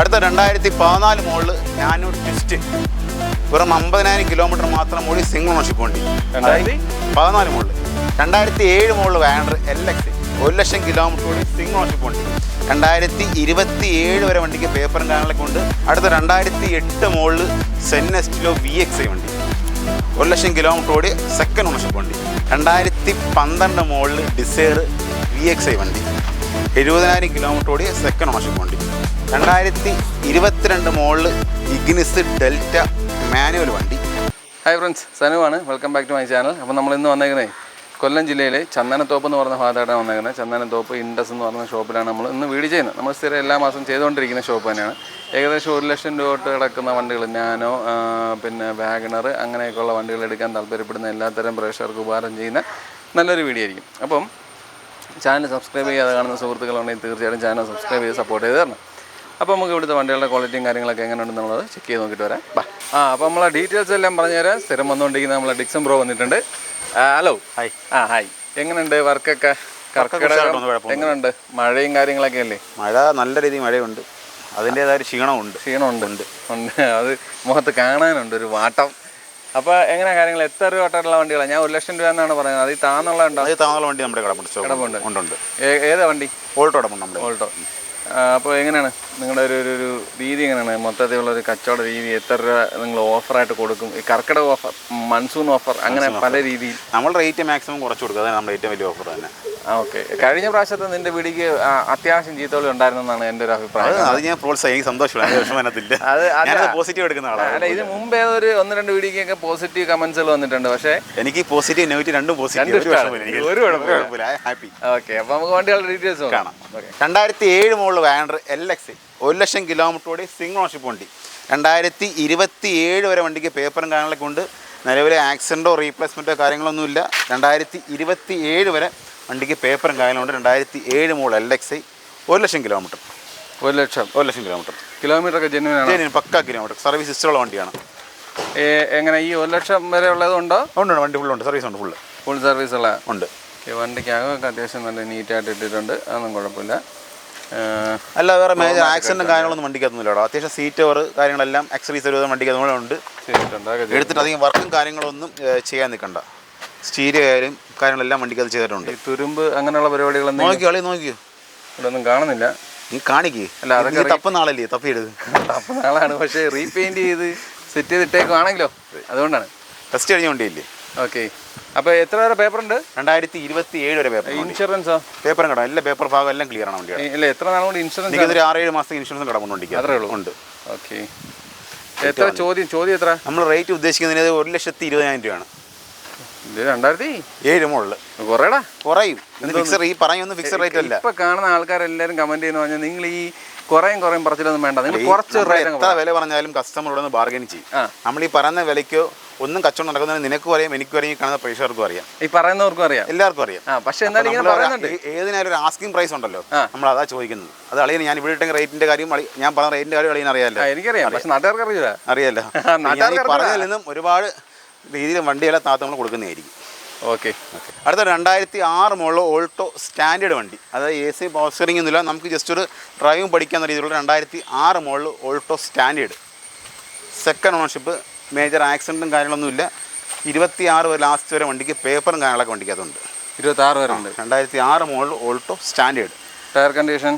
അടുത്ത 2014 model nano twist, വെറും 50,000 kilometre മാത്രം ഓടി സിംഗിൾ ഓണർഷിപ്പ് വണ്ടി. 2014 model. 2007 model WagonR LX, 1,00,000 kilometre ഓടി സിംഗിൾ ഓണർഷിപ്പ് വണ്ടി. 2027 വരെ വണ്ടിക്ക് പേപ്പറും കാര്യങ്ങളൊക്കെ ഉണ്ട്. അടുത്ത 2008 മോഡൽ സെന്നസ്റ്റിലോ VXI വണ്ടി, 1,00,000 കിലോമീറ്റർ ഓടി സെക്കൻഡ് ഓണർഷിപ്പ് വണ്ടി. 2012 മോഡൽ ഡിസയർ VXI വണ്ടി, 70,000 കിലോമീറ്റർ ഓടി സെക്കൻഡ് ഓണർഷിപ്പ് വണ്ടി. 2022 മോഡൽ ഇഗ്നിസ് ഡെൽറ്റ മാനുവൽ വണ്ടി. ഹായ് ഫ്രണ്ട്സ്, സനുവാണ്. Welcome back to my channel. അപ്പോൾ നമ്മളിന്ന് വന്നേക്കുന്നത് കൊല്ലം ജില്ലയിലെ ചന്ദനത്തോപ്പ് എന്ന് പറഞ്ഞ ഭാഗത്തായിട്ടാണ് വന്നേക്കുന്നത്. ചന്ദനത്തോപ്പ് ഇൻഡസ് എന്ന് പറഞ്ഞ ഷോപ്പിലാണ് നമ്മൾ ഇന്ന് വീഡിയോ ചെയ്യുന്നത്. നമ്മൾ സ്ഥിരം എല്ലാ മാസം ചെയ്തുകൊണ്ടിരിക്കുന്ന ഷോപ്പ് തന്നെയാണ്. ഏകദേശം 1,00,000 രൂപ തൊട്ട് കിടക്കുന്ന വണ്ടികൾ, നാനോ, പിന്നെ വാഗണർ, അങ്ങനെയൊക്കെയുള്ള വണ്ടികൾ എടുക്കാൻ താല്പര്യപ്പെടുന്ന എല്ലാത്തരം പ്രേക്ഷകർക്ക് ഉപകാരം ചെയ്യുന്ന നല്ലൊരു വീഡിയോ ആയിരിക്കും. അപ്പം ചാനൽ സബ്സ്ക്രൈബ് ചെയ്യാതെ കാണുന്ന സുഹൃത്തുക്കളുണ്ടെങ്കിൽ തീർച്ചയായിട്ടും ചാനൽ സബ്സ്ക്രൈബ് ചെയ്ത് സപ്പോർട്ട് ചെയ്ത് തരണം. അപ്പോൾ നമുക്ക് ഇവിടുത്തെ വണ്ടികളുടെ ക്വാളിറ്റിയും കാര്യങ്ങളൊക്കെ എങ്ങനെയുണ്ടെന്നുള്ളത് ചെക്ക് ചെയ്ത് നോക്കിയിട്ട് വരാം. അപ്പോൾ നമ്മളെ ഡീറ്റെയിൽസ് എല്ലാം പറഞ്ഞുതരാം. സ്ഥിരം വന്നുകൊണ്ടിരിക്കുന്ന നമ്മളെ ഡിക്സൺ ബ്രോ വന്നിട്ടുണ്ട്. ഹലോ. ഹായ്. ഹായ്. എങ്ങനെയുണ്ട് വർക്കൊക്കെ? കർക്കിടകം എങ്ങനെയുണ്ട്? മഴയും കാര്യങ്ങളൊക്കെ അല്ലേ? മഴ നല്ല രീതിയിൽ മഴയുണ്ട്, അതിൻ്റേതായ ക്ഷീണമുണ്ട്. അത് മുഖത്ത് കാണാനുണ്ട് ഒരു വാട്ടം. അപ്പോൾ എങ്ങനെ കാര്യങ്ങൾ? എത്ര രൂപ തൊട്ടുള്ള വണ്ടികളാണ്? ഞാൻ 1,00,000 രൂപ എന്നാണ് പറയുന്നത്. അത് താന്നുള്ള ഉണ്ടോ? അത് താന്നുള്ള വണ്ടി നമ്മുടെ കിടപ്പുണ്ട്. ഏതാ വണ്ടി? ഓൾട്ടോ കിടപ്പുണ്ട് നമ്മുടെ. ഓൾട്ടോ. അപ്പോൾ എങ്ങനെയാണ് നിങ്ങളുടെ ഒരു രീതി? എങ്ങനെയാണ് മൊത്തത്തിലുള്ളൊരു കച്ചവട രീതി? എത്ര രൂപ നിങ്ങൾ ഓഫറായിട്ട് കൊടുക്കും? ഈ കർക്കിടക ഓഫർ, മൺസൂൺ ഓഫർ, അങ്ങനെ പല രീതിയിൽ. നമ്മൾ റേറ്റ് മാക്സിമം കുറച്ച് കൊടുക്കുക, അതാണ് നമ്മുടെ ഏറ്റവും വലിയ ഓഫർ തന്നെ. ഓക്കെ. കഴിഞ്ഞ പ്രാവശ്യത്തെ നിന്റെ വീടിക്ക് അത്യാവശ്യം ചീത്തോളി ഉണ്ടായിരുന്നെന്നാണ് എൻ്റെ ഒരു അഭിപ്രായം. അത് ഞാൻ പ്രോത്സാഹിക്കും, സന്തോഷമാണ്. അത് പോസിറ്റീവ് എടുക്കുന്ന ആളാണ്. അല്ല, ഇത് മുമ്പേ ഒരു 1-2 വീടിക്കൊക്കെ പോസിറ്റീവ് കമന്റ്സുകൾ വന്നിട്ടുണ്ട്. പക്ഷേ എനിക്ക് പോസിറ്റീവ് നെഗറ്റീവ് രണ്ടും പോസിറ്റീവ്. ഒരു കുഴപ്പമില്ല. ഹാപ്പി. ഓക്കെ. അപ്പോൾ നമുക്ക് വണ്ടികളുടെ ഡീറ്റെയിൽസ് കാണാം. 2007 മോഡൽ വാഗണർ LX, 1,00,000 കിലോമീറ്റർ ഓടി സിംഗിൾ ഓണർഷിപ്പ് വണ്ടി. 2027 വരെ വണ്ടിക്ക് പേപ്പറും കാര്യങ്ങളൊക്കെ ഉണ്ട്. നിലവിലെ ആക്സിഡൻറ്റോ റീപ്ലേസ്മെൻറ്റോ കാര്യങ്ങളൊന്നുമില്ല. 2027 വരെ വണ്ടിക്ക് പേപ്പറും കാര്യങ്ങളുണ്ട്. 2007 മോഡൽ LX, 1,00,000 കിലോമീറ്റർ. 1,00,000 കിലോമീറ്റർ. കിലോമീറ്ററൊക്കെ ജെന്യൂൻ പക്ക കിലോമീറ്റർ. സർവീസ് ഹിസ്റ്ററുള്ള വണ്ടിയാണ്. എങ്ങനെ ഈ 1,00,000 വരെ ഉള്ളതുണ്ടോ? ഉണ്ട്, വണ്ടി ഫുള്ളുണ്ട്, സർവീസ് ഉണ്ട്, ഫുൾ സർവീസ് ഉള്ള ഉണ്ട്. വണ്ടിക്കകമൊക്കെ അത്യാവശ്യം നല്ല നീറ്റായിട്ട് ഇട്ടിട്ടുണ്ട്, അതൊന്നും കുഴപ്പമില്ല. അല്ല, വേറെ മേജർ ആക്സിഡൻറ്റും കാര്യങ്ങളൊന്നും വണ്ടിക്കകത്തൊന്നുമില്ല കേട്ടോ. അത്യാവശ്യം സീറ്റ് കവർ കാര്യങ്ങളെല്ലാം എക്സറീസ് ഒരു വണ്ടിക്കകത്ത് ഉണ്ട്. എടുത്തിട്ട് അധികം വർക്കും കാര്യങ്ങളൊന്നും ചെയ്യാൻ നിൽക്കണ്ട. സ്റ്റീരിയോ കാര്യങ്ങളെല്ലാം വണ്ടിക്കകത്ത് ചെയ്തിട്ടുണ്ട്. തുരുമ്പ് അങ്ങനെയുള്ള പരിപാടികളൊന്നും നോക്കിയോ ഇവിടെ ഒന്നും കാണുന്നില്ല. നീ കാണിക്കേ. അല്ല, അതൊക്കെ തപ്പുന്ന ആളല്ലേ, തപ്പുന്ന ആളാണ്. പക്ഷേ റീപെയിൻറ്റ് ചെയ്ത് സെറ്റ് ചെയ്തിട്ടേക്കാണെങ്കിലോ, അതുകൊണ്ടാണ്. ടെസ്റ്റ് കഴിഞ്ഞ വണ്ടിയില്ലേ? ഓക്കെ. അപ്പോൾ എത്ര വരെ പേപ്പറുണ്ട്? 2027 വരെ പേപ്പർ. ഇൻഷുറൻസോ? പേപ്പറും കട എല്ലാ പേപ്പർ ഭാഗം എല്ലാം ക്ലിയർ ആണ് വണ്ടിയാണ്. ഇല്ല, എത്ര നാളും കൂടി ഇൻഷുറൻസ്? ഒരു 6-7 മാസത്തെ ഇൻഷുറൻസ് കടമുണ്ട് വണ്ടിക്ക്. അത്രേ ഉള്ളൂ. ഉണ്ട്. ഓക്കെ. എത്ര ചോദ്യം എത്ര? നമ്മൾ റേറ്റ് ഉദ്ദേശിക്കുന്നത് 1,20,000 രൂപയാണ്. ഇത് 2007 മോഡൽ. കുറേടാ കുറയും. ഈ പറയുന്ന ഫിക്സഡ് റേറ്റ് അല്ല. ഇപ്പൊ കാണുന്ന ആൾക്കാരെല്ലാവരും കമന്റ് ചെയ്യുന്ന പറഞ്ഞാൽ നിങ്ങൾ ഈ കുറയും പറച്ചിലൊന്നും വേണ്ട, നിങ്ങൾ കുറച്ച് എത്ര വില പറഞ്ഞാലും കസ്റ്റമറോടൊന്ന് ബാർഗൈൻ ചെയ്യും. നമ്മൾ ഈ പറയുന്ന വിലയ്ക്കോ ഒന്നും കച്ചവടം നടക്കുന്നത് നിനക്കും അറിയാം, എനിക്കും അറിയാം, ഈ കാണുന്ന പ്രേക്ഷകർക്കും അറിയാം, ഈ പറയുന്നവർക്കും അറിയാം, എല്ലാവർക്കും അറിയാം. പക്ഷേ എന്നാലും ഇങ്ങനെ പറയുന്നുണ്ട്. ഏതിനായാലും ഒരു ആസ്കിംഗ് പ്രൈസ് ഉണ്ടല്ലോ, നമ്മൾ അതാ ചോദിക്കുന്നത്. അത് അളിയൻ ഞാൻ ഇവിടെ ഇട്ടെങ്കിൽ റേറ്റിന്റെ കാര്യം, ഞാൻ പറഞ്ഞ റേറ്റിന്റെ കാര്യം അളിയൻ അറിയാമല്ലോ. എനിക്കറിയാം, പക്ഷെ നാട്ടുകാർക്ക് അറിയാലോ. പറഞ്ഞതിൽ നിന്നും ഒരുപാട് രീതിയിൽ വണ്ടിയെല്ലാം താത്ത നമ്മൾ കൊടുക്കുന്നതായിരിക്കും. ഓക്കെ. അടുത്ത 2006 മോഡൽ ഓൾട്ടോ സ്റ്റാൻഡേർഡ് വണ്ടി. അതായത് AC പവർ സ്റ്റിയറിംഗ് ഒന്നുമില്ല, നമുക്ക് ജസ്റ്റ് ഒരു ഡ്രൈവിംഗ് പഠിക്കാവുന്ന രീതിയിലുള്ള 2006 model Alto standard, second ownership. Major ആക്സിഡൻറ്റും കാര്യങ്ങളൊന്നുമില്ല. 26 വരെ ലാസ്റ്റ് വരെ വണ്ടിക്ക് പേപ്പറും കാര്യങ്ങളൊക്കെ വണ്ടിക്കകത്തുണ്ട്. 26 വരെ ഉണ്ട്. 2006 model Alto standard. Tyre condition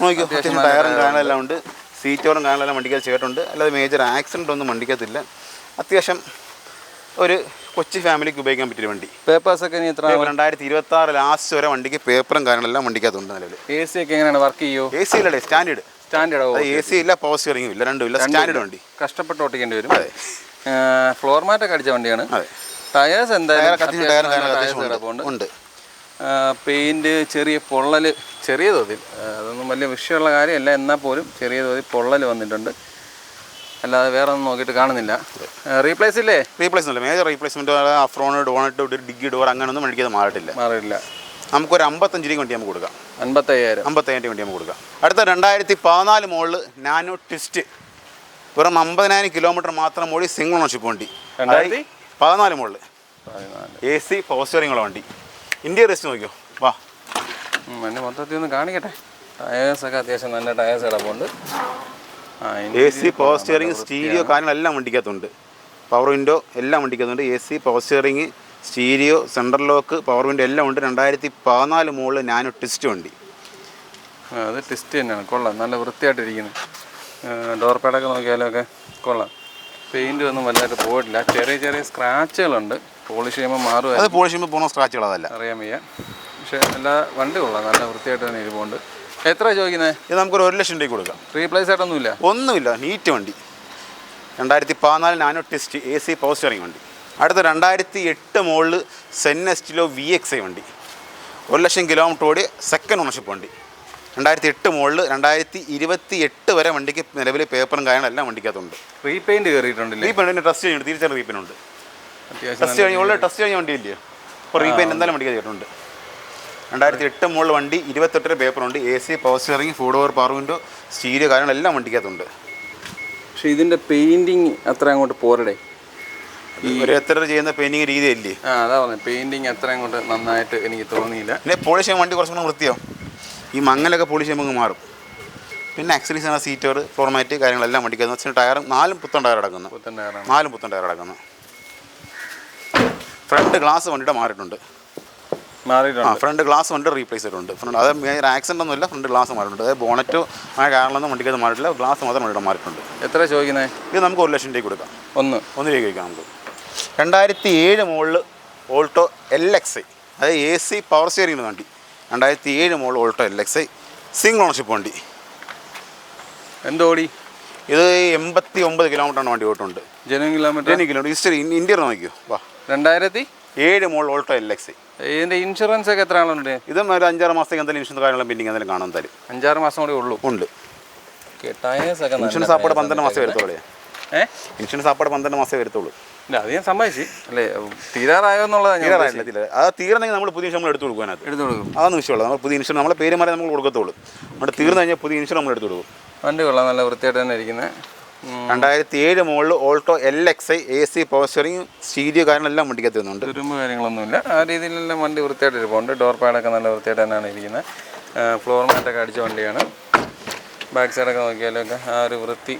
നോക്കിയോ, അത്യാവശ്യം ടയറും കാര്യങ്ങളെല്ലാം ഉണ്ട്. സീറ്റോറും കാര്യങ്ങളെല്ലാം വണ്ടിക്കകത്ത് ചെയ്തിട്ടുണ്ട്. അല്ലാതെ മേജർ ആക്സിഡൻ്റ് ഒന്നും വണ്ടിക്കകത്തില്ല. അത്യാവശ്യം ഒരു കൊച്ചി ഫാമിലിക്ക് ഉപയോഗിക്കാൻ പറ്റിയ വണ്ടി. പേപ്പേഴ്സൊക്കെ 2026 ലാസ്റ്റ് വരെ വണ്ടിക്ക് പേപ്പറും കാര്യങ്ങളെല്ലാം വണ്ടിക്കകത്തുണ്ട്. നിലവിൽ AC ഒക്കെ എങ്ങനെയാണ് വർക്ക് ചെയ്യോ? AC ഇല്ലല്ലേ, സ്റ്റാൻഡേർഡ്. AC ഇല്ല, പവർ സ്റ്റിയറിംഗും ഇല്ല, രണ്ടും ഇല്ല, സ്റ്റാൻഡേർഡ് വണ്ടി. കഷ്ടപ്പെട്ട് ഓട്ടിക്കേണ്ടി വരും. അതെ. ഫ്ലോർ മാറ്റൊക്കെ അടിച്ച വണ്ടിയാണ്. അതെ. ടയേഴ്സ് എന്തായാലും ഉണ്ട്. പെയിൻറ്റ് ചെറിയ പൊള്ളൽ, ചെറിയ തോതിൽ, അതൊന്നും വലിയ വിഷയമുള്ള കാര്യമല്ല, എന്നാൽ പോലും ചെറിയ തോതിൽ പൊള്ളൽ വന്നിട്ടുണ്ട്. അല്ലാതെ വേറെ ഒന്നും നോക്കിയിട്ട് കാണുന്നില്ല. റീപ്ലേസ് ഇല്ലേ? റീപ്ലേസ് ഇല്ല. Major replacement, അഫ്രോണ്, doughnut, Diggy door അങ്ങനെയൊന്നും വണ്ടിക്കത് മാറിയില്ല. നമുക്കൊരു 55 രൂപ വണ്ടി നമുക്ക് കൊടുക്കാം. 55,000 വണ്ടി നമുക്ക് കൊടുക്കാം. അടുത്ത 2014 മോഡൽ നാനോ ട്വിസ്റ്റ്, വെറും 50,000 കിലോമീറ്റർ മാത്രം ഓടി സിംഗിൾ ഓണർഷിപ്പ് വണ്ടി. 2014 മോഡൽ, AC പവർ സ്റ്റിയറിംഗ് ഉള്ള വണ്ടി. ഇന്ത്യൻ റെസ്റ്റ് നോക്കിയോ, വാ വണ്ടി മൊത്തത്തിൽ ഒന്ന് കാണിക്കട്ടെ. ടയേഴ്സൊക്കെ അത്യാവശ്യം നല്ല ടയേഴ്സ് കിടപ്പുണ്ട്. AC പവർ സ്റ്റിയറിംഗ് സ്റ്റീരിയോ കാര്യങ്ങളെല്ലാം വണ്ടിക്കകത്തുണ്ട്. പവർ വിൻഡോ എല്ലാം വണ്ടിക്കകത്തുണ്ട്. AC power steering stereo central lock power window എല്ലാം ഉണ്ട്. 2014 മോഡൽ നാനോ ട്വിസ്റ്റ് വണ്ടി. അത് ട്വിസ്റ്റ് തന്നെയാണ്, കൊള്ളാം, നല്ല വൃത്തിയായിട്ടിരിക്കുന്നു. ഡോർ പാഡൊക്കെ നോക്കിയാലൊക്കെ കൊള്ളാം. പെയിൻ്റ് ഒന്നും വലുതായിട്ട് പോയിട്ടില്ല, ചെറിയ ചെറിയ സ്ക്രാച്ചുകളുണ്ട്. പോളിഷ് ചെയ്യുമ്പോൾ മാറും. അത് പോളിഷ് ചെയ്യുമ്പോൾ പോകുന്ന സ്ക്രാച്ചുകളതല്ല, അറിയാൻ വയ്യ. പക്ഷേ എല്ലാ വണ്ടി കൊള്ളാം, നല്ല വൃത്തിയായിട്ട് തന്നെ ഇരിപ്പുണ്ട്. എത്ര ചോദിക്കുന്നത്? ഇത് നമുക്കൊരു 1 ലക്ഷം രൂപ കൊടുക്കാം. റീപ്ലേസ് ആയിട്ടൊന്നുമില്ല? ഒന്നുമില്ല, നീറ്റ് വണ്ടി. 2014 nano twist AC power steering വണ്ടി. അടുത്ത 2008 മോഡൽ സെൻ എസ്റ്റിലോ VXI വണ്ടി. 1 ലക്ഷം കിലോമീറ്റർ ഓടി, സെക്കൻഡ് ഓണർഷിപ്പ് വണ്ടി. 2008 മോഡൽ 2028 വരെ വണ്ടിക്ക് നിലവിൽ പേപ്പറും കാര്യങ്ങളെല്ലാം വണ്ടിക്കകത്തുണ്ട്. റീപെയിൻറ്റ് കയറിയിട്ടുണ്ടല്ലേ? റീപെയിൻറ്റ് ടെസ്റ്റ് ചെയ്യുന്നുണ്ട്, തിരിച്ചാണ് റീപെയിൻ്റ് ഉണ്ട്. ടെസ്റ്റ് കഴിഞ്ഞ് ഉള്ള ടെസ്റ്റ് കഴിഞ്ഞ വണ്ടി ഇല്ലയോ, അപ്പോൾ റീപെയിൻറ്റ് എന്തായാലും വണ്ടിക്ക് ചെയ്തിട്ടുണ്ട്. 2008 മോഡൽ വണ്ടി, 28 പേപ്പറുണ്ട്. AC power steering, 4 door power window, stereo കാര്യങ്ങളെല്ലാം വണ്ടിക്കകത്തുണ്ട്. പക്ഷേ ഇതിൻ്റെ പെയിൻറ്റിങ് അത്ര അങ്ങോട്ട് പോരടേ, ഓരോരുത്തർ ചെയ്യുന്ന പെയിൻറ്റിങ് രീതിയല്ലേ. അതാ പറഞ്ഞത്, പെയിൻറ്റിങ് അത്ര അങ്ങോട്ട് നന്നായിട്ട് എനിക്ക് തോന്നിയില്ല. പിന്നെ പോളിഷ് ചെയ്യാൻ വണ്ടി കുറച്ചും കൂടെ വൃത്തിയാവും. ഈ മങ്ങലൊക്കെ പോളിഷ് ചെയ്യുമ്പോൾ മാറും. പിന്നെ ആക്സറീസ് ആണ്, സീറ്റോർ, ഫ്ലോർ മാറ്റ് കാര്യങ്ങളെല്ലാം വണ്ടിക്കകത്ത്. വെച്ചാൽ ടയറും 4 പുത്തൻ ടയർ അടക്കുന്നു. 4 പുത്തൻ ടയർ അടക്കുന്നു. ഫ്രണ്ട് ഗ്ലാസ് വണ്ടിയുടെ മാറിയിട്ടുണ്ട്. ഫ്രണ്ട് ഗ്ലാസ് വണ്ടി റീപ്ലേസ് ചെയ്തിട്ടുണ്ട്. ഫ്രണ്ട് അത് ആക്സിഡൻ്റ് ഒന്നുമില്ല, ഫ്രണ്ട് ഗ്ലാസ് മാറിയിട്ടുണ്ട്. അതായത് ബോണറ്റോ ആ കാരണമൊന്നും വണ്ടിക്കകത്ത് മാറിയിട്ടില്ല, ഗ്ലാസ് മാത്രം വണ്ടിയുടെ മാറിയിട്ടുണ്ട്. എത്ര ചോദിക്കുന്നത്? ഇത് നമുക്ക് 1 ലക്ഷം രൂപ കൊടുക്കാം. 1 രൂപ കഴിക്കാം നമുക്ക്. 2007 മോഡൽ ഓൾട്ടോ LXI, അതായത് AC പവർ സ്റ്റിയറിംഗ് വണ്ടി. 2007 model Alto LXI single ownership വണ്ടി. എന്തോടി? ഇത് 89 കിലോമീറ്ററാണ് വണ്ടി ഓട്ടുണ്ട്. ജനുവൻ കിലോമീറ്റർ ഹിസ്റ്ററി ഇന്ത്യർ നോക്കിയോ. വാ, 2007 മോഡൽ ഓൾട്ടോ LXI. ഇതിൻ്റെ ഇൻഷുറൻസ് ഒക്കെ എത്ര ആളുണ്ട്? ഇതും ഒരു 5-6 മാസത്തേക്ക് എന്തെങ്കിലും ഇൻഷുറൻസ് കാര്യങ്ങളും പെൻഡിങ് എന്തെങ്കിലും കാണാൻ തരും. 5-6 മാസം കൂടെ ഉള്ളൂ. ഉണ്ട്. ഇൻഷുറൻസ് അപ്പോടെ 12 മാസം വരത്തുള്ളൂ. ഇൻഷുറൻസ് അപ്പോടെ 12 മാസം വരത്തുള്ളൂ. ഇല്ല, അത് ഞാൻ സമ്മതിച്ചു. അല്ലേ, തീരാറായോ എന്നുള്ളത് തീരാറായില്ല. അത് തീർന്നെങ്കിൽ നമ്മൾ പുതിയ ഇൻഷുറൻസ് എടുത്ത് കൊടുക്കാനത് എടുത്ത് കൊടുക്കും. അതൊന്നും വിഷയമുള്ളൂ. നമ്മൾ പുതിയ ഇൻഷുറൻസ് നമ്മളെ പേര് മാറി നമ്മൾ കൊടുക്കത്തുള്ളൂ. നമ്മുടെ തീർന്നു കഴിഞ്ഞാൽ പുതിയ ഇൻഷുറൻസ് നമ്മൾ എടുത്ത് കൊടുക്കും. വണ്ടി കൊള്ളാം, നല്ല വൃത്തിയായിട്ട് തന്നെ ഇരിക്കുന്നത്. 2007 model Alto LXI AC power steering stereo കാര്യങ്ങളെല്ലാം വണ്ടിക്കകത്ത് വരുന്നുണ്ട്. തുരുമ്പ് കാര്യങ്ങളൊന്നുമില്ല, ആ രീതിയിലെല്ലാം വണ്ടി വൃത്തിയായിട്ട് ഇരിപ്പുണ്ട്. ഡോർ പാഡൊക്കെ നല്ല വൃത്തിയായിട്ട് തന്നെയാണ് ഇരിക്കുന്നത്. ഫ്ലോർ മാറ്റൊക്കെ അടിച്ച വണ്ടിയാണ്. ബാക്ക് സൈഡൊക്കെ നോക്കിയാലൊക്കെ ആ ഒരു വൃത്തി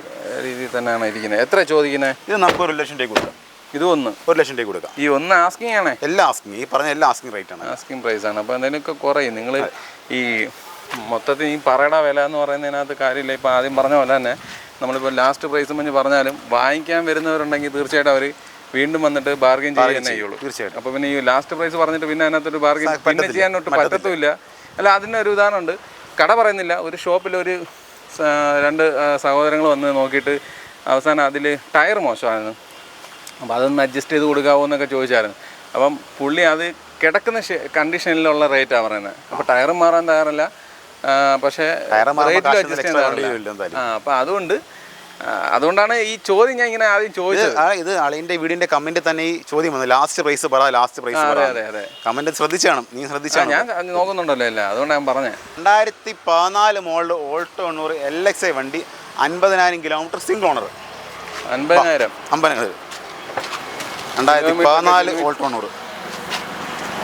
രീതിയിൽ തന്നെയാണ് ഇരിക്കുന്നത്. എത്ര ചോദിക്കുന്നത്? ഇത് നമുക്ക് 1 ലക്ഷം രൂപ കൊടുക്കാം. ഇത് 1 ലക്ഷം രൂപ കൊടുക്കാം. ഈ 1 ആസ്കിങ് ആണ്? എല്ലാം ആസ്കിങ്, ഈ പറഞ്ഞ എല്ലാം ആസ്കിങ് റേറ്റ് ആണ്. ആസ്കിങ് പ്രൈസ് ആണ്. അപ്പോൾ എന്തെങ്കിലുമൊക്കെ കുറയും. നിങ്ങൾ ഈ മൊത്തത്തിൽ ഈ പറയുടെ വില എന്ന് പറയുന്നതിനകത്ത് കാര്യമില്ല. ഇപ്പോൾ ആദ്യം പറഞ്ഞ പോലെ തന്നെ നമ്മളിപ്പോൾ ലാസ്റ്റ് പ്രൈസ് മഞ്ഞ് പറഞ്ഞാലും വാങ്ങിക്കാൻ വരുന്നവരുണ്ടെങ്കിൽ തീർച്ചയായിട്ടും അവർ വീണ്ടും വന്നിട്ട് ബാർഗെയിൻ ചെയ്യാനേ ചെയ്യുള്ളൂ. തീർച്ചയായിട്ടും. അപ്പോൾ പിന്നെ ഈ ലാസ്റ്റ് പ്രൈസ് പറഞ്ഞിട്ട് പിന്നെ അതിനകത്തൊരു ബാർഗെയിൻ പിന്നെ ചെയ്യാനൊട്ട് പറ്റത്തുമില്ല. അല്ല, അതിനൊരു ഉദാഹരണമുണ്ട്. കട പറയുന്നില്ല, ഒരു ഷോപ്പിലൊരു 2 സഹോദരങ്ങൾ വന്ന് നോക്കിയിട്ട് അവസാനം അതിൽ ടയർ മോശമായിരുന്നു. അപ്പോൾ അതൊന്ന് അഡ്ജസ്റ്റ് ചെയ്ത് കൊടുക്കാമോ എന്നൊക്കെ ചോദിച്ചായിരുന്നു. അപ്പം പുള്ളി അത് കിടക്കുന്ന കണ്ടീഷനിലുള്ള റേറ്റാണ് പറയുന്നത്. അപ്പോൾ ടയറും മാറാൻ തയ്യാറല്ല, പക്ഷേ റേറ്റിൽ അഡ്ജസ്റ്റ് ചെയ്യാൻ തയ്യാറില്ല. അപ്പോൾ അതുകൊണ്ടാണ് ഈ ചോദ്യം ഞാൻ ഇങ്ങനെ ആദ്യം ചോദിച്ചത്. ഇത് അളിൻ്റെ വീടിൻ്റെ കമൻറ്റ് തന്നെ ഈ ചോദ്യം വന്നു, ലാസ്റ്റ് പ്രൈസ് പറ, ലാസ്റ്റ് പ്രൈസ്. അതെ കമൻറ്റ് ശ്രദ്ധിച്ചാണ്, നീ ശ്രദ്ധിച്ചാണ്. ഞാൻ നോക്കുന്നുണ്ടല്ലോ അല്ലേ, അതുകൊണ്ടാണ് ഞാൻ പറഞ്ഞത്. 2014 മോഡൽ ഓൾട്ടോ 800 LXI വണ്ടി, 50,000 kilometre single owner. 50,000 2014 Alto 800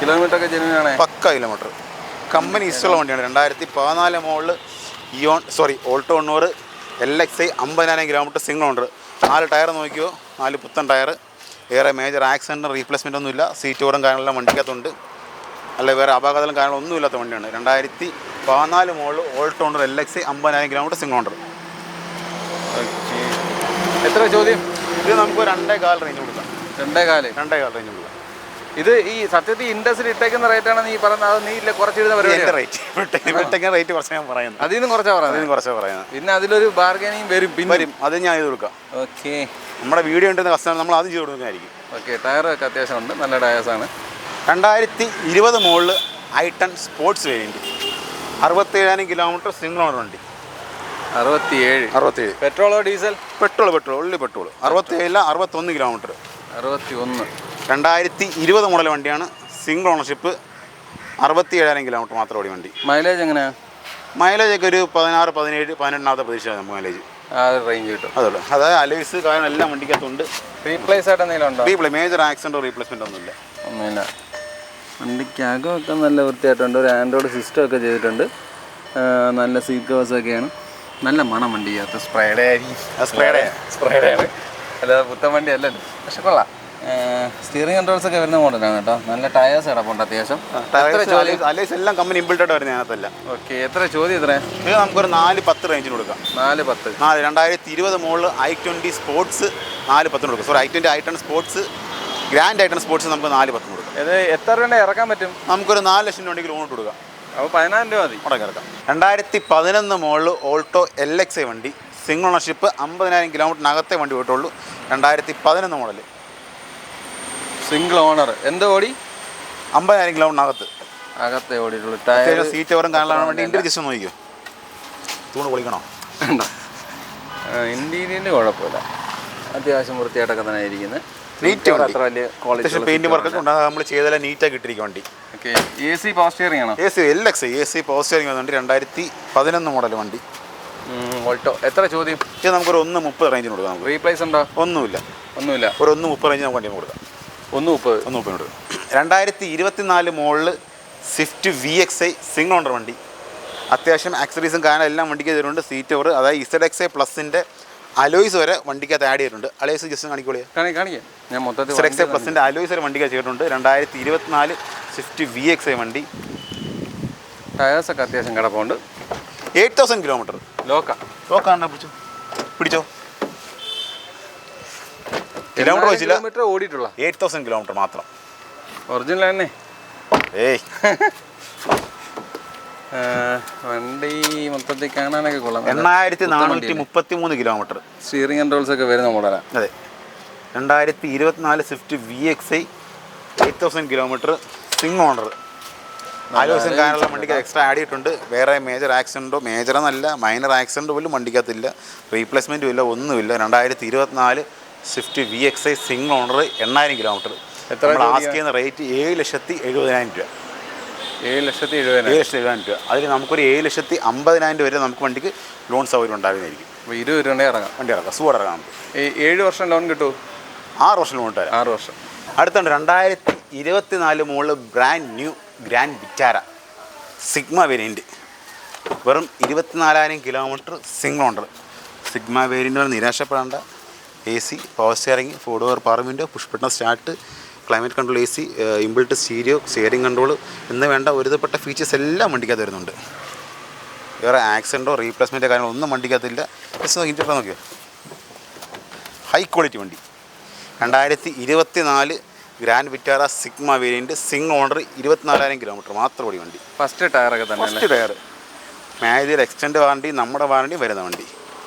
kilometre ഒക്കെ ജനുവനാണ്, പക്ക കിലോമീറ്റർ. കമ്പനി ഇഷ്ടമുള്ള വണ്ടിയാണ്. 2014 model Alto 800 LXI 50,000 kilometre single owner. 4 tyre നോക്കിയോ, 4 പുത്തൻ ടയർ. വേറെ മേജർ ആക്സിഡൻറ്റും റീപ്ലേസ്മെൻ്റ് ഒന്നുമില്ല. സീറ്റ് ഓറും കാര്യങ്ങളെല്ലാം വണ്ടിക്കകത്തുണ്ട്. അല്ല വേറെ അപകടങ്ങളും കാര്യങ്ങളൊന്നും ഇല്ലാത്ത വണ്ടിയാണ്. 2014 model Alto 800 LXI 50,000 kilometre single owner. എത്ര ചോദ്യം? ഇത് നമുക്ക് 2.25 റേഞ്ച് കൊടുക്കാം. 2.25 റേഞ്ച് കൊടുക്കാം. ഇത് ഈ സത്യത്തിൽ ഇൻഡസ്ട്രി ഇട്ടേക്കുന്ന റേറ്റാണ് നീ പറഞ്ഞത്, അത് നീ ഇല്ല കുറച്ചിടുന്ന പരിപാടി റേറ്റ് കുറച്ച് ഞാൻ പറയുന്നത്. അതിൽ നിന്ന് കുറച്ചാണ് പറയുന്നത്. പിന്നെ അതിലൊരു ബാർഗനിങ് വരും. അത് ഞാൻ ചെയ്ത് കൊടുക്കാം. ഓക്കെ, നമ്മുടെ വീഡിയോ ഉണ്ടെന്ന് കസ്റ്റമർ നമ്മൾ ആദ്യം ചെയ്ത് കൊടുക്കുന്നതായിരിക്കും. ഓക്കെ, ടയറൊക്കെ അത്യാവശ്യം ഉണ്ട്, നല്ല ടയേഴ്സാണ്. 2020 model i10 sports variant, 67,000 kilometre single owner വണ്ടി. 67 പെട്രോളോ ഡീസൽ? പെട്രോൾ, ഉള്ളി പെട്രോൾ. 67 61 കിലോമീറ്റർ. 61 2020 മോഡൽ വണ്ടിയാണ്. സിംഗിൾ ഓണർഷിപ്പ്, 67,000 കിലോമീറ്റർ മാത്രം ഓടി വണ്ടി. മൈലേജ് എങ്ങനെയാണ്? മൈലേജ് ഒക്കെ ഒരു 16, 17, 18 പ്രതീക്ഷ മൈലേജ് റേഞ്ച് കിട്ടും. അതുള്ളൂ. അതായത് അലോയ്സ് കാരണം എല്ലാം വണ്ടിക്കകത്തുണ്ട്. റീപ്ലേസ് ആയിട്ട് എന്തെങ്കിലും ഉണ്ടോ? മേജർ ആക്സിഡൻറ്റോ റീപ്ലേസ്മെൻറ്റ് ഒന്നുമില്ല. വണ്ടിക്കകമൊക്കെ നല്ല വൃത്തിയായിട്ടുണ്ട്. ഒരു ആൻഡ്രോയിഡ് സിസ്റ്റം ഒക്കെ ചെയ്തിട്ടുണ്ട്. നല്ല സീറ്റ് കവേഴ്സൊക്കെയാണ്. നല്ല മണം വണ്ടിക്കകത്ത് സ്പ്രേയുടെ സ്പ്രേയുടെ ആണ്, അല്ലാതെ പുത്തൻ വണ്ടി അല്ലല്ലോ. പക്ഷെ കൊള്ളാം. സ്റ്റിയറിംഗ് കൺട്രോൾസ് ഒക്കെ വരുന്ന മോഡലാണ് കേട്ടോ. നല്ല ടയേഴ്സ് കിടപ്പുണ്ട് അത്യാവശ്യം. അലേസ് എല്ലാം കമ്പനി ഇൻബിൽട്ടായിട്ട് വരുന്നത് അതിനകത്തല്ല. ഓക്കെ, എത്ര ചോദ്യം? എത്ര? ഇത് നമുക്കൊരു 410 റേഞ്ചിന് കൊടുക്കാം. 410. 2020 മോഡൽ i20 സ്പോർട്സ് 410 കൊടുക്കും. Sorry, i20 i10 sports grand i10 sports നമുക്ക് 410 കൊടുക്കാം. ഇത് എത്ര രൂപ ഇറക്കാൻ പറ്റും? നമുക്കൊരു 4 ലക്ഷം രൂപയ്ക്ക് ലോൺ കൊടുക്കാം. അപ്പോൾ 14 രൂപ മതി മുടക്കി ഇറക്കാം. 2011 മോഡൽ ഓൾട്ടോ LXi വണ്ടി, സിംഗിൾ ഓണർഷിപ്പ്, 50,000 കിലോമീറ്ററിനകത്തെ വണ്ടി പോയിട്ടുള്ളൂ. 2011 മോഡൽ, സിംഗിൾ ഓണർ. എന്ത് ഓടി? 50,000 കിലോമീറ്ററിനകത്ത് അകത്തെ ഓടിയിട്ടുള്ളൂ. ടയർ സീറ്റ് ഓവറും കാണാൻ വേണ്ടി ഇന്റീരിയർ ജസ്റ്റ് നോക്കിയോ. തൂണ് പൊളിക്കണോ? ഇന്റീരിയറിന് കുഴപ്പമില്ല, അത്യാവശ്യം വൃത്തിയായിട്ടൊക്കെ തന്നെ ഇരിക്കുന്നത്. നീറ്റ് അത്ര വലിയ ക്വാളിറ്റി പെയിന്റ് വർക്കൊക്കെ ഉണ്ടാകും. നമ്മൾ ചെയ്താലും നീറ്റാക്കി ഇട്ടിരിക്കും വണ്ടി. ഓക്കെ, AC പവർ സ്റ്റിയറിംഗ് ആണോ? AC LXi AC power steering വന്നിട്ട് 2011 മോഡൽ വണ്ടി. ഓൾട്ടോ. എത്ര ചോദ്യം? ഇത് നമുക്കൊരു 130 റേഞ്ചിന് കൊടുക്കാം. നമുക്ക് റീപ്ലേസ് ഉണ്ടോ? ഒന്നുമില്ല. ഒരു 130 റേഞ്ചിന് നമുക്ക് വണ്ടി കൊടുക്കാം. 130 കൊടുക്കാം. 2024 model Swift VXi single owner വണ്ടി. അത്യാവശ്യം ആക്സറീസും കാരണം എല്ലാം വണ്ടിക്ക് ചെയ്തിട്ടുണ്ട്. സീറ്റ് ഓവർ, അതായത് ZXi പ്ലസിൻ്റെ അലോയ്സ് വരെ വണ്ടിക്കകത്ത് ആഡ് ചെയ്തിട്ടുണ്ട്. അലോയ്സ് ജസ്റ്റ് കാണിക്കോളിയാ. കാണിക്കാം. ഞാൻ മൊത്തത്തിൽ ZXi പ്ലസിൻ്റെ അലോയ്സ് വരെ വണ്ടിക്കകത്ത് ചെയ്തിട്ടുണ്ട്. 2024 സ്വിഫ്റ്റ് VXi വണ്ടി. ടയേഴ്സൊക്കെ അത്യാവശ്യം കിടപ്പുണ്ട്. 8000 കിലോമീറ്റർ. ലോക്കാണ്. പിടിച്ചോ. കിലോമീറ്റർ വെച്ചില്ല, ഓടിയിട്ടുള്ള 8000 കിലോമീറ്റർ മാത്രം. ഒറിജിനൽ തന്നെ. ഏയ് വണ്ടി മൊത്തത്തിൽ കാണാനൊക്കെ കൊള്ളാം. 8433 കിലോമീറ്റർ. സ്റ്റിയറിംഗ് കൺട്രോൾസ് ഒക്കെ വരുന്ന മോഡലാണ്. അതെ. 2024 Swift VXi 8000 kilometre, single owner. ആലോചന കാനുള്ള വണ്ടിക്ക് എക്സ്ട്രാ ആഡ് ചെയ്തിട്ടുണ്ട്. വേറെ മേജർ ആക്സിഡൻറ്റോ, മേജർ എന്നല്ല മൈനർ ആക്സിഡൻറ്റ് പോലും വണ്ടിക്കകത്തില്ല. റീപ്ലേസ്മെൻറ്റും ഇല്ല, ഒന്നുമില്ല. 2024 Swift VXi single owner, 8000 kilometre. നമ്മൾ ആസ്ക് ചെയ്യുന്ന റേറ്റ് 7,70,000 രൂപ. 7,70,000 രൂപ. അതിൽ നമുക്കൊരു 7,50,000 വരെ നമുക്ക് വണ്ടിക്ക് ലോൺ സൗകര്യം ഉണ്ടാകുന്നതായിരിക്കും. 20 രൂപ ഇറങ്ങാം. വണ്ടി ഇറക്കാം, സുഖം ഇറങ്ങാം. നമുക്ക് 7 വർഷം ലോൺ കിട്ടുമോ? 6 വർഷം ലോൺ തരാം. 6 വർഷം. അടുത്തുണ്ട് 2024 model brand new Grand Vitara Sigma variant. വെറും 24,000 kilometre, single owner. Sigma variant നിരാശപ്പെടേണ്ട. AC power steering, 4 door power window, push button start, climate control, AC inbuilt stereo, steering control എന്ന് വേണ്ട ഒരുതപ്പെട്ട ഫീച്ചേഴ്സ് എല്ലാം വണ്ടിക്കകത്ത് വരുന്നുണ്ട്. വേറെ ആക്സിഡൻറ്റോ റീപ്ലേസ്മെൻറ്റോ കാര്യങ്ങളൊന്നും വണ്ടിക്കകത്തില്ല. ജസ്റ്റ് ഇൻറ്റർട്ട് നോക്കിയോ. ഹൈ ക്വാളിറ്റി വണ്ടി. 2024 Grand Vitara Sigma variant, single owner, 24,000 kilometre മാത്രം ഓടി വണ്ടി. ഫസ്റ്റ് ടയറൊക്കെ തന്നെ. First tyre. മാരുതിയിൽ എക്സ്റ്റൻഡ് വാറണ്ടി, നമ്മുടെ വാറണ്ടി വരുന്ന വണ്ടി.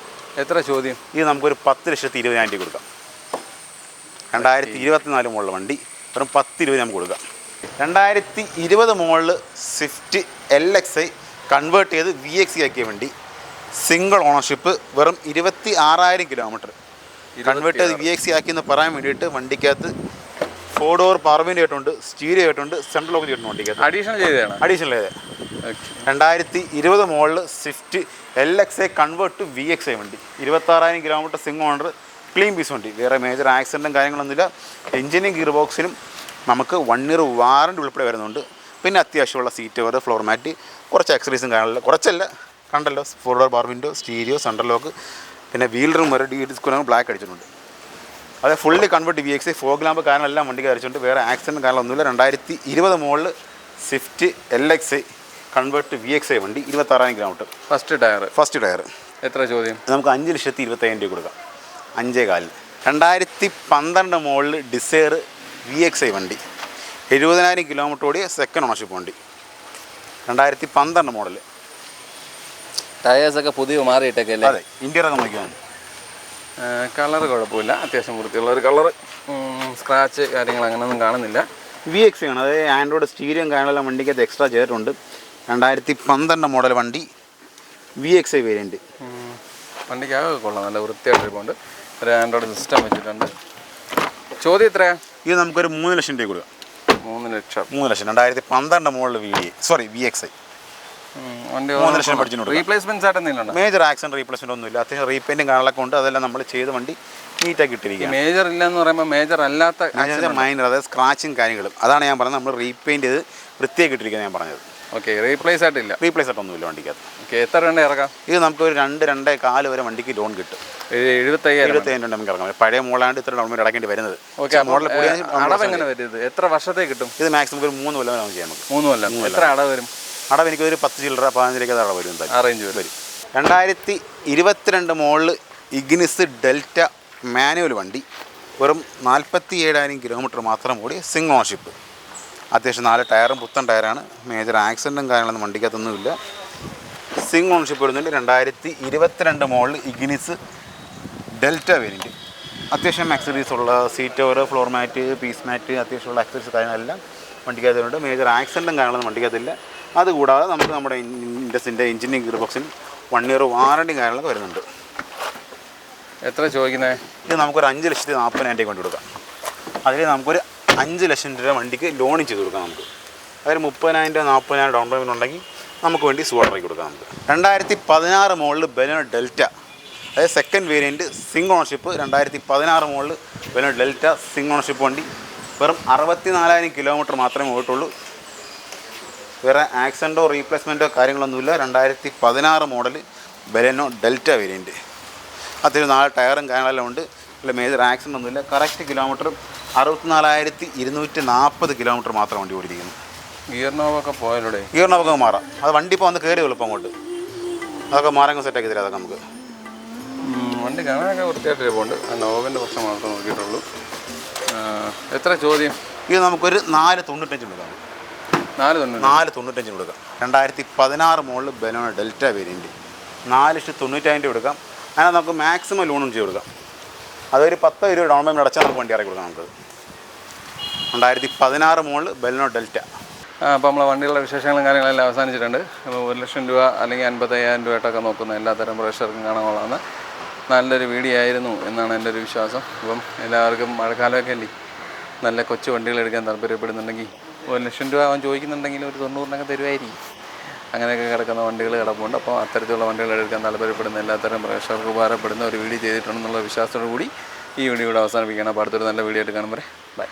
എത്ര ചോദ്യം? ഇത് നമുക്കൊരു 10,20,000 രൂപ കൊടുക്കാം. 2024 മോഡൽ വണ്ടി, വെറും 10,20,000 നമുക്ക് കൊടുക്കാം. 2020 മോഡൽ സ്വിഫ്റ്റ് LXi കൺവേർട്ട് ചെയ്ത് VXi ആക്കിയ വണ്ടി, സിംഗിൾ ഓണർഷിപ്പ്, വെറും 26,000 കിലോമീറ്റർ. കൺവേർട്ട് ചെയ്ത് VXi ആക്കിയെന്ന് പറയാൻ വേണ്ടിയിട്ട് വണ്ടിക്കകത്ത് 4 ഡോർ പവർ വിൻഡോ ആയിട്ടുണ്ട്, സ്റ്റീരിയോ ആയിട്ടുണ്ട്, സെൻട്രൽ ലോക്ക് ചെയ്തിട്ടുണ്ട് വണ്ടിക്കകത്ത്. അഡീഷണൽ ചെയ്തതാണ്. 2020 model Swift LXi convert to VXi വണ്ടി, 26,000 kilometre, single owner, clean piece വണ്ടി. വേറെ മേജർ ആക്സിഡൻറ്റും കാര്യങ്ങളൊന്നുമില്ല. എഞ്ചിനും ഗിയർ ബോക്സിനും നമുക്ക് 1 ഇയർ വാറണ്ടി ഉൾപ്പെടെ വരുന്നുണ്ട്. പിന്നെ അത്യാവശ്യമുള്ള സീറ്റ് കവർ, ഫ്ലോർ മാറ്റ്, കുറച്ച് ആക്സറീസും കാണാനില്ല. കുറച്ചല്ല, കണ്ടല്ലോ. 4 door power window, stereo, central lock, പിന്നെ വീൽ റൂം വരെ ഡിസ്കോ ബ്ലാക്ക് അടിച്ചിട്ടുണ്ട്. അത് fully convert VXi, fog lamp കാര്യങ്ങളെല്ലാം വണ്ടിക്ക് അടിച്ചിട്ടുണ്ട്. വേറെ ആക്സിഡൻറ്റ് കാര്യങ്ങളൊന്നുമില്ല. 2020 model Swift LXi convert VXi വണ്ടി, 26,000 കിലോമീറ്റർ. First tyre. എത്ര ചോദ്യം? നമുക്ക് 5,25,000 രൂപ കൊടുക്കാം. 5,4. 2012 മോഡൽ ഡിസയർ VXi വണ്ടി, 70,000 കിലോമീറ്റർ ഓടിയ സെക്കൻഡ് ഓണർഷിപ്പ് വണ്ടി. 2012 മോഡൽ. ടയേഴ്സൊക്കെ പുതിയ മാറിയിട്ടൊക്കെ അല്ലേ? അതെ. ഇന്ത്യയിലൊക്കെ നോക്കിയാൽ കളർ കുഴപ്പമില്ല, അത്യാവശ്യം വൃത്തിയുള്ളൊരു കളർ. സ്ക്രാച്ച് കാര്യങ്ങൾ അങ്ങനെയൊന്നും കാണുന്നില്ല. VXi ആണ്. അതായത് ആൻഡ്രോയിഡ് സ്റ്റീരിയം കാര്യങ്ങളെല്ലാം വണ്ടിക്കകത്ത് എക്സ്ട്രാ ചെയ്തിട്ടുണ്ട്. 2012 മോഡൽ വണ്ടി, VXi വേരിയൻറ്റ്. വണ്ടിക്കാകെ കൊള്ളാം, നല്ല വൃത്തിയായിട്ടുണ്ട്. ഒരു ആൻഡ്രോയിഡ് സിസ്റ്റം വെച്ചിട്ടുണ്ട്. ചോദ്യം എത്രയാണ്? ഇത് നമുക്കൊരു 3 ലക്ഷം രൂപ കൊടുക്കാം. 3 ലക്ഷം. 2012 മോഡൽ VXi. 3 ലക്ഷം പഠിച്ചിട്ടുണ്ട്. റീപ്ലേസ്മെന്റ് ആയിട്ട് എന്തെങ്കിലും മേജർ ആക്സിഡന്റ് റീപ്ലേസ്മെന്റ് ഒന്നുമില്ല. അത്യാവശ്യം റീപെയിന്റും കാണലൊക്കെ ഉണ്ട്. അതെല്ലാം നമ്മൾ ചെയ്ത വണ്ടി നീറ്റാക്കി ഇട്ടിരിക്കുക. മേജർ ഇല്ല എന്ന് പറയുമ്പോൾ മേജർ അല്ലാത്ത മൈനർ, അതായത് സ്ക്രാച്ചും കാര്യങ്ങളും. അതാണ് ഞാൻ പറഞ്ഞത്, നമ്മൾ റീപെയിന്റ് ചെയ്ത് വൃത്തിയാക്കി ഇട്ടിരിക്കുന്നത് ഞാൻ പറഞ്ഞത്. ഓക്കെ, റീപ്ലേസ് ആയിട്ടില്ല. റീപ്ലേസ് ആയിട്ടൊന്നുമില്ല വണ്ടിക്കകത്ത്. ഓക്കെ, എത്ര രൂപ ഇറക്കാം? ഇത് നമുക്ക് ഒരു 2-2.4 വരെ വണ്ടിക്ക് ലോൺ കിട്ടും. 75,000 നമുക്ക് ഇറങ്ങാം. പഴയ മോളാണ്ട് ഇത്ര ഡൗൺ പേയ്മെന്റ് അടക്കേണ്ടി വരുന്നത്. ഓക്കെ, അടവ് എങ്ങനെ വരും? ഇത് എത്ര വർഷത്തേക്ക് കിട്ടും? ഇത് മാക്സിമം ഒരു 3 കൊല്ലം നമുക്ക് ചെയ്യാം. 3 കൊല്ലം. എത്ര അടവ് വരും? അടവ് എനിക്ക് ഒരു 10 ചില്ലറ 15 അടവ് വരും. റേഞ്ച് വരും. 2022 മോഡൽ ഇഗ്നിസ് ഡെൽറ്റ മാനുവൽ വണ്ടി, വെറും 47,000 കിലോമീറ്റർ മാത്രം ഓടി, സിംഗിൾ ഓണർഷിപ്പ്. അത്യാവശ്യം 4 ടയറും പുത്തൻ ടയറാണ്. മേജർ ആക്സിഡൻറ്റും കാര്യങ്ങളൊന്നും വണ്ടിക്കകത്തൊന്നുമില്ല. സിംഗിൾ ഓണർഷിപ്പ് വരുന്നുണ്ട്. 2022 മോഡൽ ഇഗ്നിസ് ഡെൽറ്റ വേരിയൻറ്റ്. അത്യാവശ്യം ആക്സസറീസ് ഉള്ള seat cover, floor mat, piece mat, അത്യാവശ്യമുള്ള ആക്സസറീസ് കാര്യങ്ങളെല്ലാം വണ്ടിക്കകത്തുണ്ട്. മേജർ ആക്സിഡൻറ്റും കാര്യങ്ങളൊന്നും വണ്ടിക്കകത്തില്ല. അതുകൂടാതെ നമുക്ക് നമ്മുടെ ഇൻഡസിൻ്റെ എഞ്ചിനും ഗിയർ ബോക്സിനും 1 ഇയർ വാറണ്ടി കാര്യങ്ങളൊക്കെ വരുന്നുണ്ട്. എത്ര ചോദിക്കുന്നത്? ഇത് നമുക്കൊരു 5,40,000 കൊണ്ട് കൊടുക്കാം. അതിൽ നമുക്കൊരു 5 ലക്ഷം രൂപ വണ്ടിക്ക് ലോൺ ചെയ്ത് കൊടുക്കാം. നമുക്ക് അതിൽ 30,000 40,000 ഡൗൺ പേയ്മെൻറ്റ് ഉണ്ടെങ്കിൽ നമുക്ക് വേണ്ടി സുവർണയ്ക്ക് കൊടുക്കാം. നമുക്ക് 2016 മോഡൽ ബലെനോ ഡെൽറ്റ, അതായത് second variant, single ownership. 2016 model Baleno delta single ownership വണ്ടി, വെറും 64,000 കിലോമീറ്റർ മാത്രമേ ഓയിട്ടുള്ളൂ. വേറെ ആക്സിഡൻറ്റോ റീപ്ലേസ്മെൻറ്റോ കാര്യങ്ങളൊന്നുമില്ല. 2016 മോഡൽ ബലെനോ ഡെൽറ്റ വേരിയൻറ്റ്. അത്യാവശ്യം 4 ടയറും കാര്യങ്ങളെല്ലാം ഉണ്ട്. അല്ല മേജർ ആക്സിഡൻ്റ് ഒന്നുമില്ല. കറക്റ്റ് കിലോമീറ്റർ 64,240 കിലോമീറ്റർ മാത്രം വണ്ടി ഓടിയിരിക്കുന്നു. ഗിയർ നോബൊക്കെ പോയാലൂടെ? ഗിയർ നോബൊക്കെ മാറാം. അത് വണ്ടി ഇപ്പോൾ വന്ന് കയറി എളുപ്പം അങ്ങോട്ട് അതൊക്കെ മാറാൻ സെറ്റാക്കി തരാം. അതൊക്കെ നമുക്ക് വണ്ടി കാണാനൊക്കെ വൃത്തിയായിട്ടേ പോകുന്നുണ്ട്. ആ നോബിൻ്റെ പ്രശ്നം മാത്രമേ നോക്കിയിട്ടുള്ളൂ. എത്ര ചോദ്യം? ഇത് നമുക്കൊരു 4,95 കൊടുക്കാം. 4,95 കൊടുക്കാം. 2016 മോഡൽ ബലെനോ ഡെൽറ്റ വേരിയൻറ്റ്, 4,90,000 കൊടുക്കാം. അങ്ങനെ നമുക്ക് മാക്സിമം ലോണും ചെയ്ത് കൊടുക്കാം. അതൊരു 10 രൂപ ഡൗൺ പേയ്മെൻറ്റ് അടച്ചാൽ നമുക്ക് വണ്ടി ഇറക്കി കൊടുക്കാം. നമുക്ക് 2016 മോഡൽ ബലെനോ ഡെൽറ്റ. അപ്പോൾ നമ്മളെ വണ്ടികളുടെ വിശേഷങ്ങളും കാര്യങ്ങളെല്ലാം അവസാനിച്ചിട്ടുണ്ട്. അപ്പോൾ 1 ലക്ഷം രൂപ അല്ലെങ്കിൽ 55,000 രൂപയായിട്ടൊക്കെ നോക്കുന്ന എല്ലാത്തരം പ്രേക്ഷകർക്കും കാണാനുള്ളതാണ്. നല്ലൊരു വീഡിയോ ആയിരുന്നു എന്നാണ് എൻ്റെ ഒരു വിശ്വാസം. അപ്പം എല്ലാവർക്കും മഴക്കാലമൊക്കെ അല്ലേ, നല്ല കൊച്ചു വണ്ടികൾ എടുക്കാൻ താല്പര്യപ്പെടുന്നുണ്ടെങ്കിൽ 1 ലക്ഷം രൂപ അവൻ ചോദിക്കുന്നുണ്ടെങ്കിൽ ഒരു 90,000 തരുമായിരിക്കും. അങ്ങനെയൊക്കെ കിടക്കുന്ന വണ്ടികൾ കിടപ്പുണ്ട്. അപ്പോൾ അത്തരത്തിലുള്ള വണ്ടികൾ എടുക്കാൻ താല്പര്യപ്പെടുന്ന എല്ലാത്തരം പ്രേക്ഷകർക്ക് ഉപകാരപ്പെടുന്ന ഒരു വീഡിയോ ചെയ്തിട്ടുണ്ടെന്നുള്ള വിശ്വാസത്തോടു കൂടി ഈ വീഡിയോ ഇവിടെ അവസാനിപ്പിക്കുകയാണ്. അപ്പോൾ അടുത്തൊരു നല്ല വീഡിയോ ആയിട്ട് കാണുമ്പോൾ ബൈ.